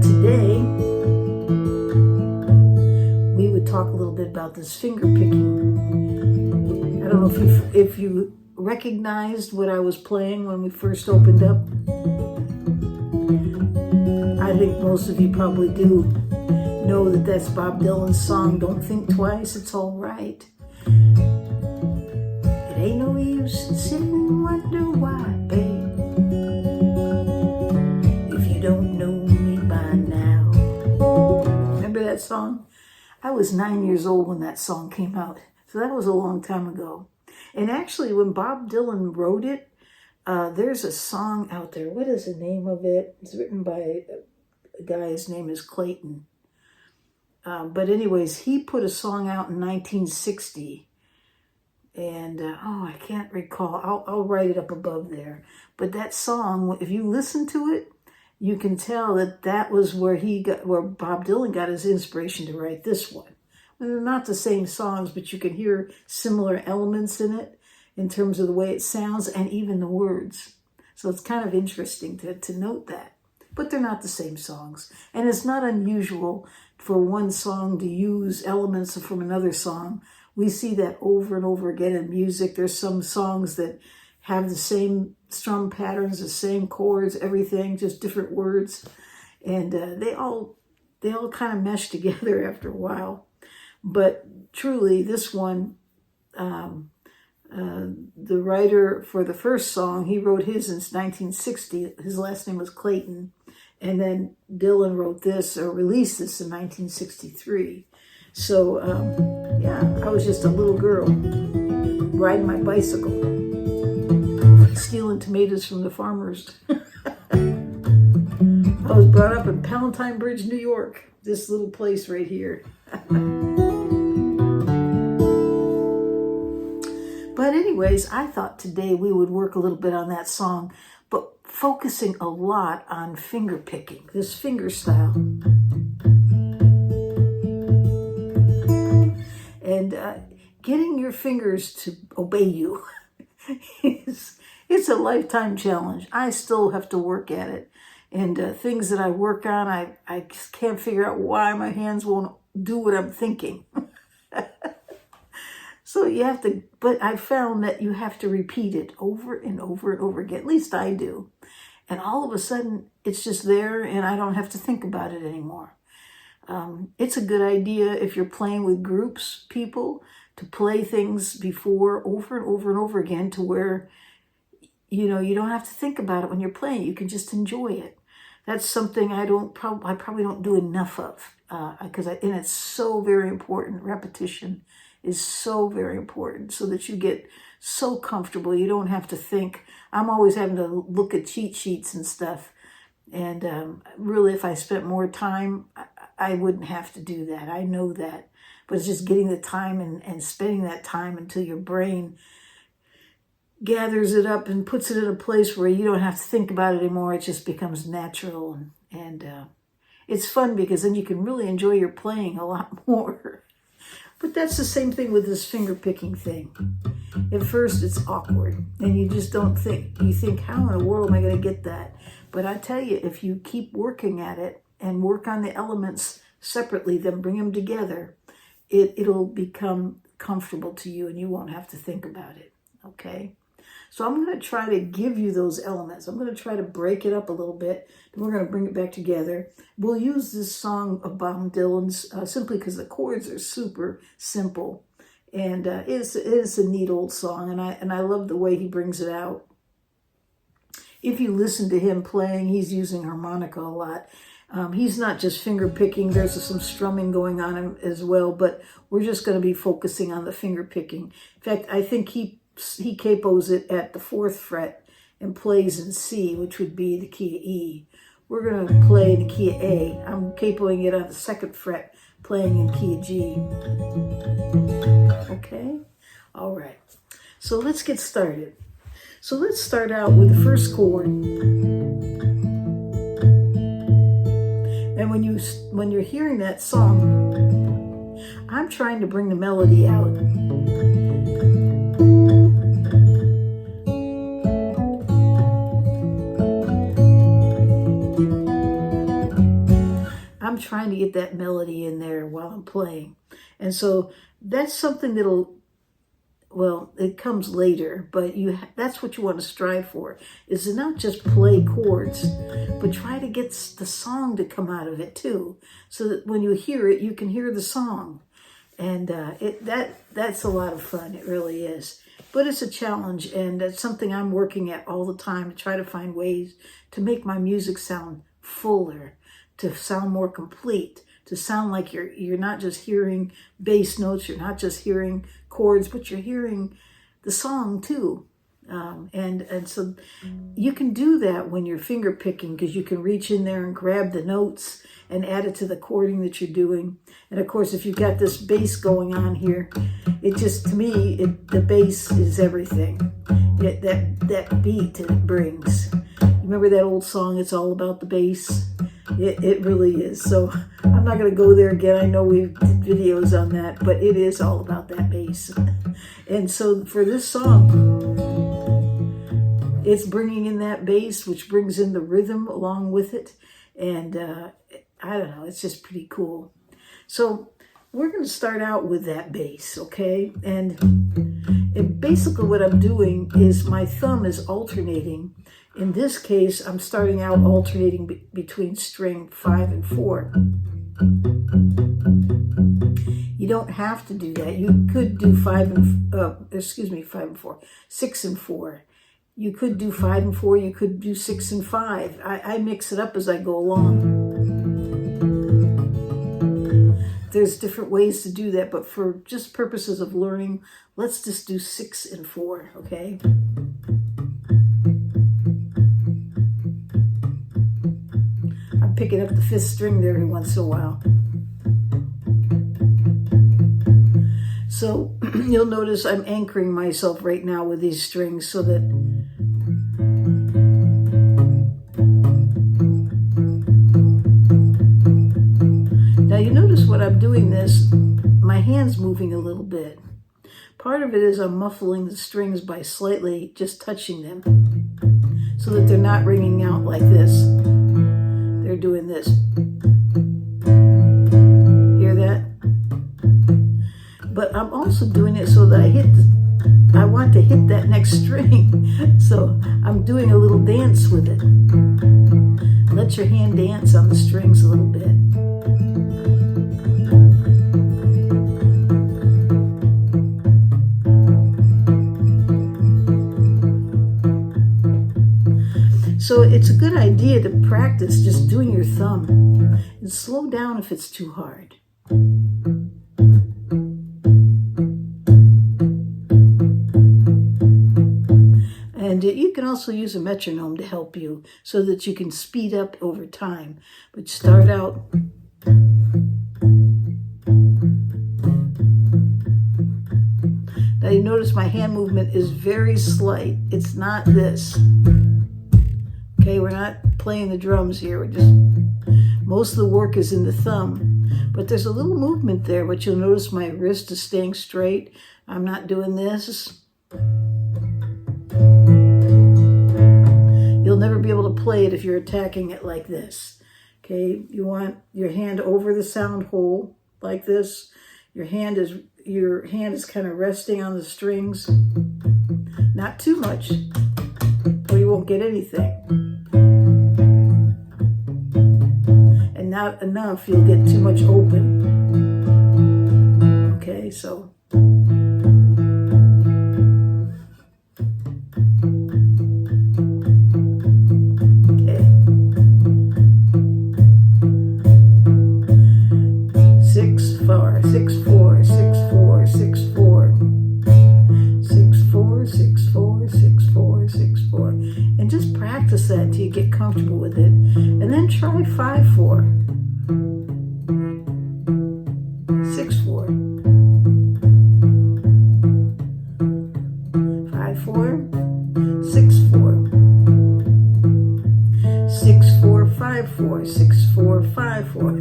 today we would talk a little bit about this finger picking. I don't know if you recognized what I was playing when we first opened up. I think most of you probably do know that that's Bob Dylan's song, Don't Think Twice, It's All Right. It ain't no use in sitting and wonder why, babe, if you don't know me by now. Remember that song? I was 9 years old when that song came out, so that was a long time ago. And actually, when Bob Dylan wrote it, there's a song out there. What is the name of it? It's written by a guy, his name is Clayton. But anyways, he put a song out in 1960. And, I can't recall. I'll write it up above there. But that song, if you listen to it, you can tell that that was where Bob Dylan got his inspiration to write this one. Well, they're not the same songs, but you can hear similar elements in it in terms of the way it sounds and even the words. So it's kind of interesting to note that. But they're not the same songs. And it's not unusual for one song to use elements from another song. We see that over and over again in music. There's some songs that have the same strum patterns, the same chords, everything, just different words. And they all kind of mesh together after a while. But truly, this one, the writer for the first song, he wrote his in 1960. His last name was Clayton. And then Dylan wrote this, or released this in 1963. So, I was just a little girl riding my bicycle, stealing tomatoes from the farmers. I was brought up in Palatine Bridge, New York, this little place right here. But anyways, I thought today we would work a little bit on that song, but focusing a lot on finger picking, this fingerstyle. And getting your fingers to obey you it's a lifetime challenge. I still have to work at it. And things that I work on, I just can't figure out why my hands won't do what I'm thinking. So you have to, but I found that you have to repeat it over and over and over again. At least I do. And all of a sudden, it's just there and I don't have to think about it anymore. It's a good idea if you're playing with groups, people, to play things before over and over and over again to where, you don't have to think about it when you're playing. You can just enjoy it. That's something I probably don't do enough of and it's so very important. Repetition is so very important so that you get so comfortable. You don't have to think. I'm always having to look at cheat sheets and stuff. And really, if I spent more time, I wouldn't have to do that. I know that. But it's just getting the time and spending that time until your brain gathers it up and puts it in a place where you don't have to think about it anymore. It just becomes natural. And it's fun because then you can really enjoy your playing a lot more. But that's the same thing with this finger picking thing. At first, it's awkward. And you just don't think. You think, how in the world am I going to get that? But I tell you, if you keep working at it and work on the elements separately, then bring them together, it'll become comfortable to you and you won't have to think about it, okay? So I'm going to try to give you those elements. I'm going to try to break it up a little bit, and we're going to bring it back together. We'll use this song of Bob Dylan's simply because the chords are super simple. And it is a neat old song, and I love the way he brings it out. If you listen to him playing, he's using harmonica a lot. He's not just finger picking. There's some strumming going on as well, but we're just going to be focusing on the finger picking. In fact, I think he capos it at the 4th fret and plays in C, which would be the key of E. We're going to play in the key of A. I'm capoing it on the 2nd fret, playing in key of G. Okay? All right. So let's get started. So let's start out with the first chord. And when you're hearing that song, I'm trying to bring the melody out. I'm trying to get that melody in there while I'm playing. And so that's something that'll, well, it comes later, but that's what you want to strive for, is to not just play chords, but try to get the song to come out of it too, so that when you hear it, you can hear the song. And that's a lot of fun. It really is. But it's a challenge, and it's something I'm working at all the time, to try to find ways to make my music sound fuller, to sound more complete, to sound like you're not just hearing bass notes, you're not just hearing chords, but you're hearing the song too. And so you can do that when you're finger picking, because you can reach in there and grab the notes and add it to the chording that you're doing. And of course, if you've got this bass going on here, it just, to me, the bass is everything. That beat it brings. You remember that old song, It's All About the Bass? It really is. So I'm not going to go there again. I know we did videos on that, but it is all about that bass. And so for this song, it's bringing in that bass, which brings in the rhythm along with it. And I don't know, it's just pretty cool. So we're going to start out with that bass, okay? And basically what I'm doing is my thumb is alternating. In this case, I'm starting out alternating between string 5 and 4. You don't have to do that. You could do 5 and 4, 6 and 4. You could do 5 and 4. You could do 6 and 5. I mix it up as I go along. There's different ways to do that, but for just purposes of learning, let's just do 6 and 4, okay? I'm picking up the 5th string there every once in a while. So you'll notice I'm anchoring myself right now with these strings so that now you notice when I'm doing this, my hand's moving a little bit. Part of it is I'm muffling the strings by slightly just touching them so that they're not ringing out like this. They're doing this. Hear that? But I'm also doing it so that I want to hit that next string. So I'm doing a little dance with it. Let your hand dance on the strings a little bit. So it's a good idea to practice just doing your thumb and slow down if it's too hard. And you can also use a metronome to help you so that you can speed up over time. But start out. Now you notice my hand movement is very slight. It's not this. Okay, we're not playing the drums here. We're just, most of the work is in the thumb. But there's a little movement there, but you'll notice my wrist is staying straight. I'm not doing this. You'll never be able to play it if you're attacking it like this. Okay, you want your hand over the sound hole like this. Your hand is kind of resting on the strings. Not too much, or you won't get anything. And not enough, you'll get too much open. Okay, so. Okay. 6, 4, 6, 4, 6, 4, 6, 4. 6, 4, 6, 4, 6, 4, 6, 4. And just practice that until you get comfortable with it. And then try 5, 4. 6, 4. 5, 4. 6, 4. 6, 4, 5, 4. 6, 4, 5, 4.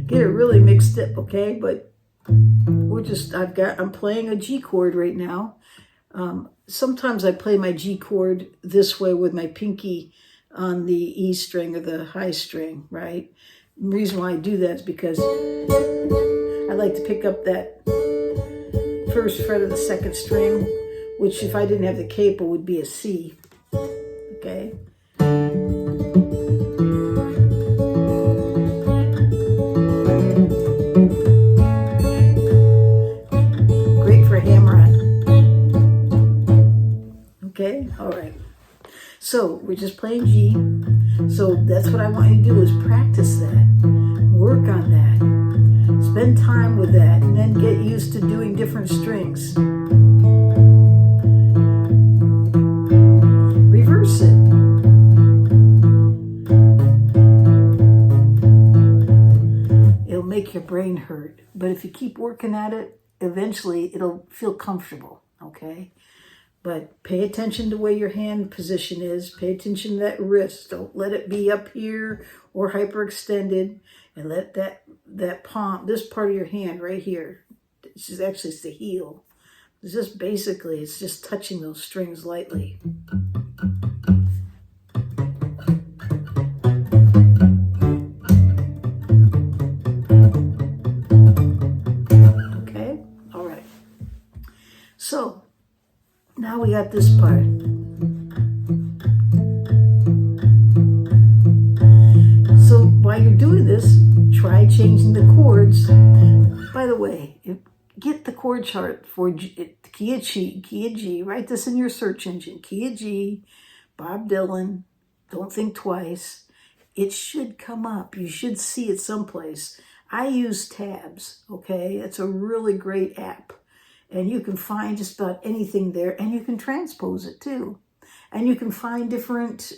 Get it really mixed up, okay? But I'm playing a G chord right now. Sometimes I play my G chord this way with my pinky on the E string or the high string, right? The reason why I do that is because I like to pick up that first fret of the second string, which if I didn't have the capo would be a C. Okay. Great for hammer-on. Okay, all right. So we're just playing G. So that's what I want you to do is practice that. Work on that. Spend time with that and then get used to doing different strings. Reverse it. It'll make your brain hurt. But if you keep working at it, eventually it'll feel comfortable, okay? But pay attention to where your hand position is. Pay attention to that wrist. Don't let it be up here or hyperextended. And let that palm, this part of your hand right here, this is actually it's the heel. It's just basically, it's just touching those strings lightly. Okay, all right. So now we got this part. So while you're doing this, try changing the chords. By the way, get the chord chart for key of G. Write this in your search engine. Key of G, Bob Dylan, Don't Think Twice. It should come up. You should see it someplace. I use Tabs, okay? It's a really great app. And you can find just about anything there. And you can transpose it too. And you can find different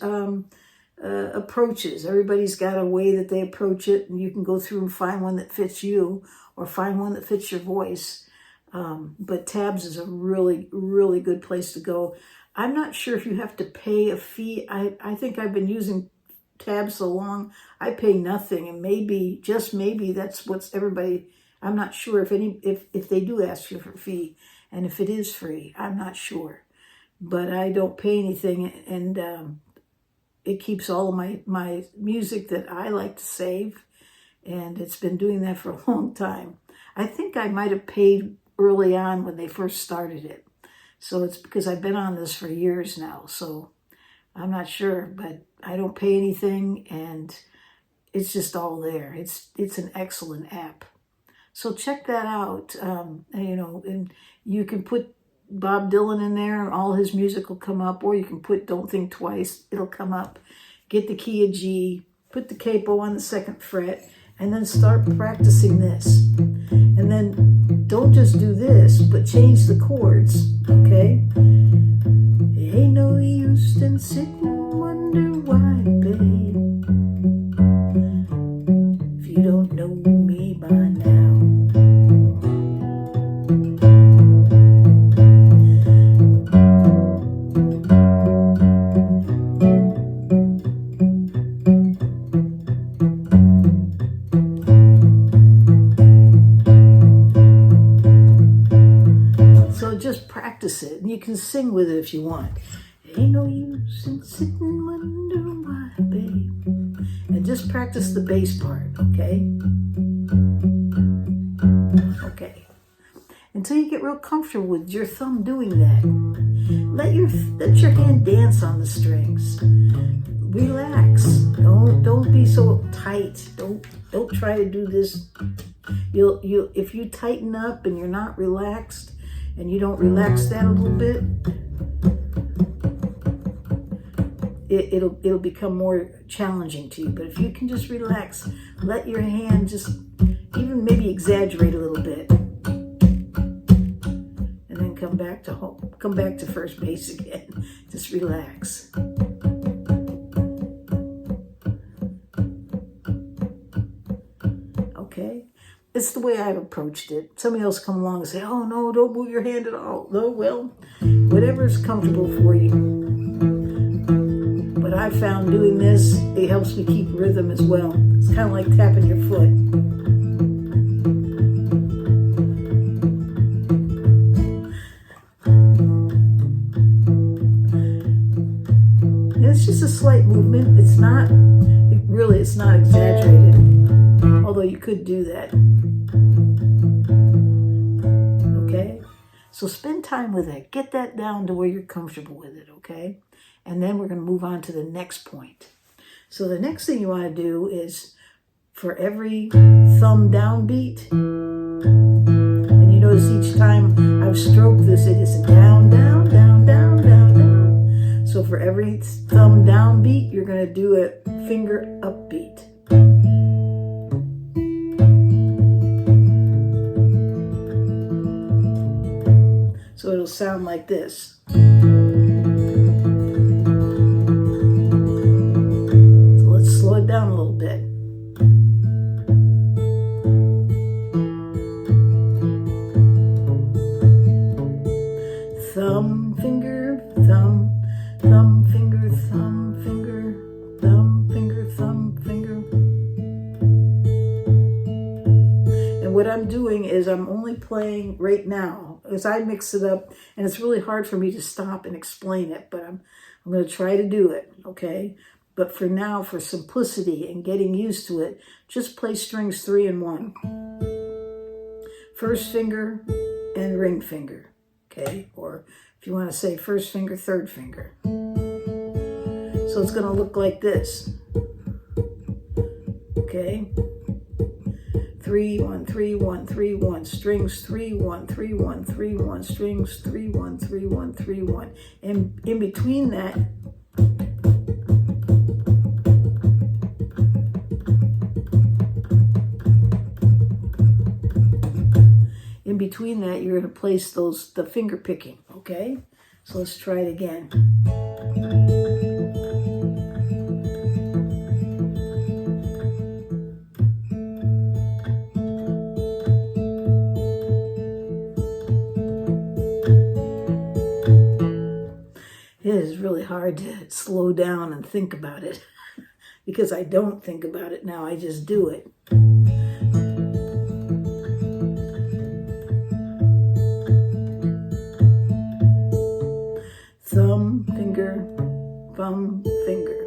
approaches. Everybody's got a way that they approach it, and you can go through and find one that fits you or find one that fits your voice. But Tabs is a really, really good place to go. I'm not sure if you have to pay a fee. I think I've been using Tabs so long, I pay nothing, and maybe, just maybe, that's what's everybody. I'm not sure if they do ask you for a fee, and if it is free, I'm not sure. But I don't pay anything, and it keeps all of my music that I like to save, and it's been doing that for a long time. I think I might have paid early on when they first started it. So it's because I've been on this for years now, so I'm not sure, but I don't pay anything, and it's just all there. It's an excellent app. So check that out. And you can put Bob Dylan in there, and all his music will come up, or you can put Don't Think Twice, it'll come up. Get the key of G, put the capo on the second fret, and then start practicing this. And then don't just do this, but change the chords, okay? It ain't no use in sitting and wonder why, babe, if you don't know me by now. Just practice it, and you can sing with it if you want. Ain't no use in sitting and wondering why, babe. And just practice the bass part, okay? Okay. Until you get real comfortable with your thumb doing that. Let your hand dance on the strings. Relax. Don't be so tight. Don't try to do this. If you tighten up and you're not relaxed, and you don't relax that a little bit, it'll become more challenging to you. But if you can just relax, let your hand just even maybe exaggerate a little bit, and then come back to first base again. Just relax. Okay. It's the way I've approached it. Somebody else come along and say, oh no, don't move your hand at all. No, well, whatever's comfortable for you. But I found doing this, it helps me keep rhythm as well. It's kind of like tapping your foot. And it's just a slight movement. It's not exaggerated. although you could do that. Okay? So spend time with it. Get that down to where you're comfortable with it, okay? And then we're going to move on to the next point. So the next thing you want to do is for every thumb down beat, and you notice each time I've stroked this, it is down, down, down, down, down, down. So for every thumb down beat, you're going to do a finger up beat. So it'll sound like this. So let's slow it down a little bit. Thumb, finger, thumb, thumb, finger, thumb, finger, thumb, finger, thumb, finger. And what I'm doing is I'm only playing right now as I mix it up, and it's really hard for me to stop and explain it, but I'm going to try to do it, okay? But for now, for simplicity and getting used to it, just play strings 3 and 1. First finger and ring finger, okay? Or if you want to say first finger, third finger. So it's going to look like this, okay? 3 1 3 1 3 1 strings 3 1 3 1 3 1 strings 3 1 3 1 3 1, and in between that you're going to place the finger picking, okay? So let's try it again. It is really hard to slow down and think about it because I don't think about it now, I just do it. Thumb, finger, thumb, finger.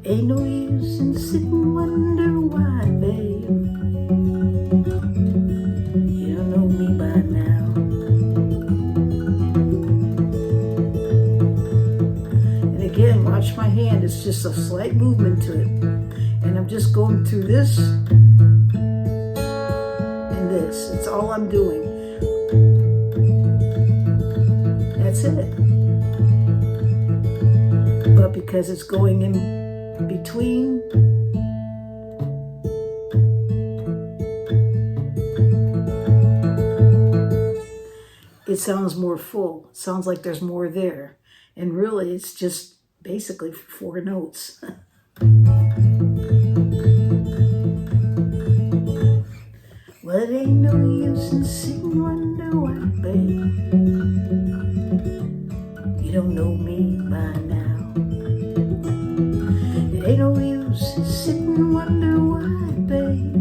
Ain't no use in sitting wonder why, babe. You don't know me by now. And again, watch my hand. It's just a slight movement to it. And I'm just going through this and this. It's all I'm doing. That's it. But because it's going in between, it sounds more full. It sounds like there's more there. And really, it's just basically 4 notes. Well, it ain't no use in sitting wonder why, babe. You don't know me by now. Ain't no use in sitting and wonder why, babe.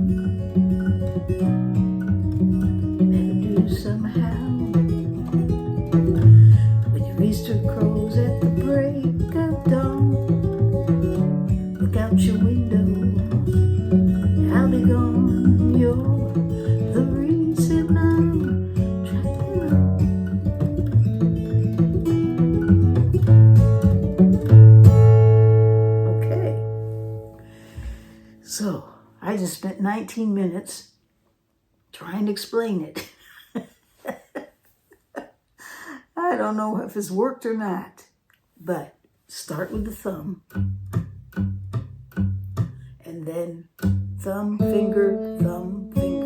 Never do somehow. When your rooster crows at the break of dawn, look out your window, I'll be gone. You're the reason I'm trapped So I just spent 19 minutes trying to explain it. I don't know if it's worked or not, but start with the thumb and then thumb, finger, thumb, finger.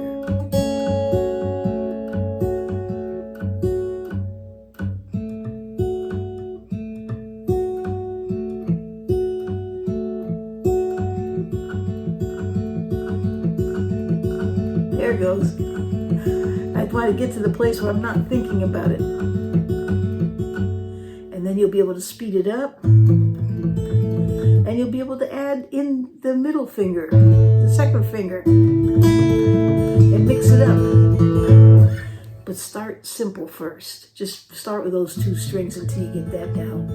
There it goes. I want to get to the place where I'm not thinking about it. And then you'll be able to speed it up. And And you'll be able to add in the middle finger, the second finger, and mix it up. But start simple first. Just start with those 2 strings until you get that down.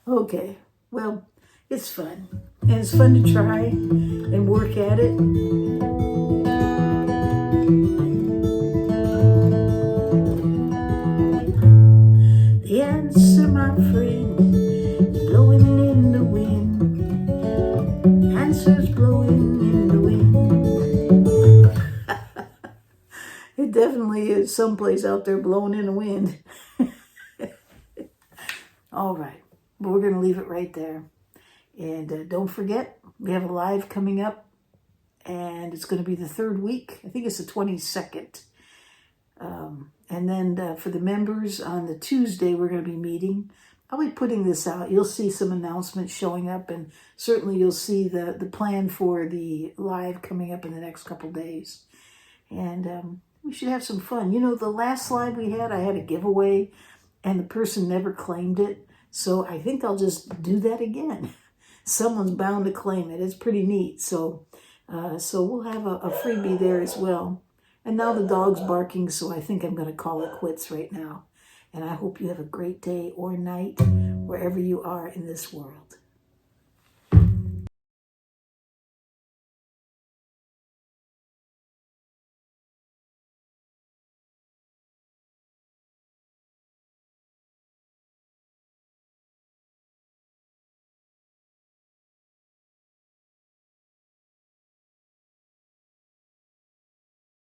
Okay, well, it's fun. And it's fun to try and work at it. The answer, my friend, is blowing in the wind. Answer's blowing in the wind. It definitely is someplace out there blowing in the wind. All right, but we're going to leave it right there. And don't forget, we have a live coming up, and it's going to be the 3rd week. I think it's the 22nd. And then for the members, on the Tuesday, we're going to be meeting. I'll be putting this out. You'll see some announcements showing up, and certainly you'll see the plan for the live coming up in the next couple days. And we should have some fun. You know, the last live we had, I had a giveaway, and the person never claimed it. So I think I'll just do that again. Someone's bound to claim it. It's pretty neat. So we'll have a freebie there as well. And now the dog's barking, so I think I'm going to call it quits right now. And I hope you have a great day or night wherever you are in this world.